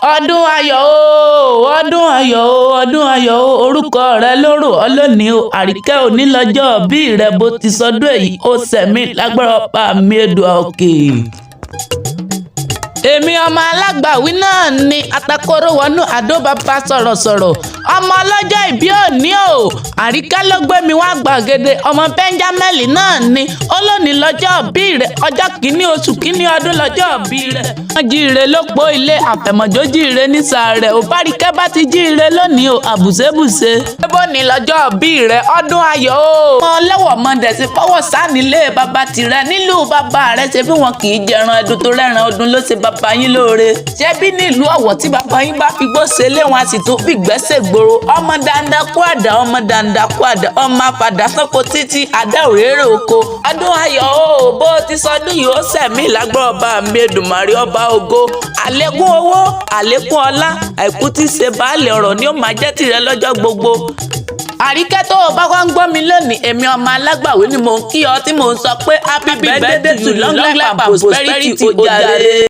ọdún ayọ̀ o ọdún ayọ̀ o ọdún ayọ̀ o orúkọ rẹ lóró ọlọ́ni o àríkẹ́ òní lọ́jọ́ bí rẹ bó ti sọdún èyí ó sẹ̀mí lágbára ọba mi Èdùà òkè. èmi ọmọ alágbàwí náà ni atakoro wọnú àdó bàbá sọ̀rọ̀sọ̀rọ̀ ọmọ ọlọ́jọ́ ìbí òní o àríkẹ́ ló gbé mi wá gbàgede ọmọ bẹ́ńjámẹ́lì náà ni ó lónìí lọ́jọ́ bí rẹ̀ ọjọ́ kìíní oṣù kìíní ọdún lọ́jọ́ bí rẹ̀. wọ́n jíire ló po ilé àfẹ̀mọ́jó jíire nísàárẹ̀ ò báríkẹ́ bá ti jíire lónìí o àbùsébùsé. ebo ní lọ́jọ́ bí rẹ̀ ọdún ayọ̀ o. ọmọ ọlẹ́wọ̀ mọ̀dẹ̀ sí fọwọ́ sánilé bàbá tirẹ̀ nílùú bàbá rẹ̀ ṣe bí wọn kì í jẹran ẹdun tó rẹ́ran ọdún ló ṣe bàbá yín lóore. ṣé bí nílùú Ọ̀wọ̀ tí bàbá yín bá fi gbó ṣe lé wọn a sì tún fi gbẹ́sẹ̀ gbòòrò ọmọ dáadáa kú àdá ọmọ dáadáa kú àdá ọmọ àfàdá sọ́kò títí àdá òréré oko. ọdún ayọ̀ o bó ti sọdún yìí ó sẹ̀mí lágbára ọba mi Èdùmàrè ọba ògo àlékún owó àlékún ọlá àìkú tí ṣe baálé ọ̀rọ̀ ni ó máa jẹ́ tìrẹ lọ́jọ́ gbogbo. àríkẹ́ tó o bá wá ń gbọ́ mi lónìí èmi ọmọ alágbàwí ni mò ń kí ọ tí mò ń sọ pé happy birthday to long life and prosperity ó jàre.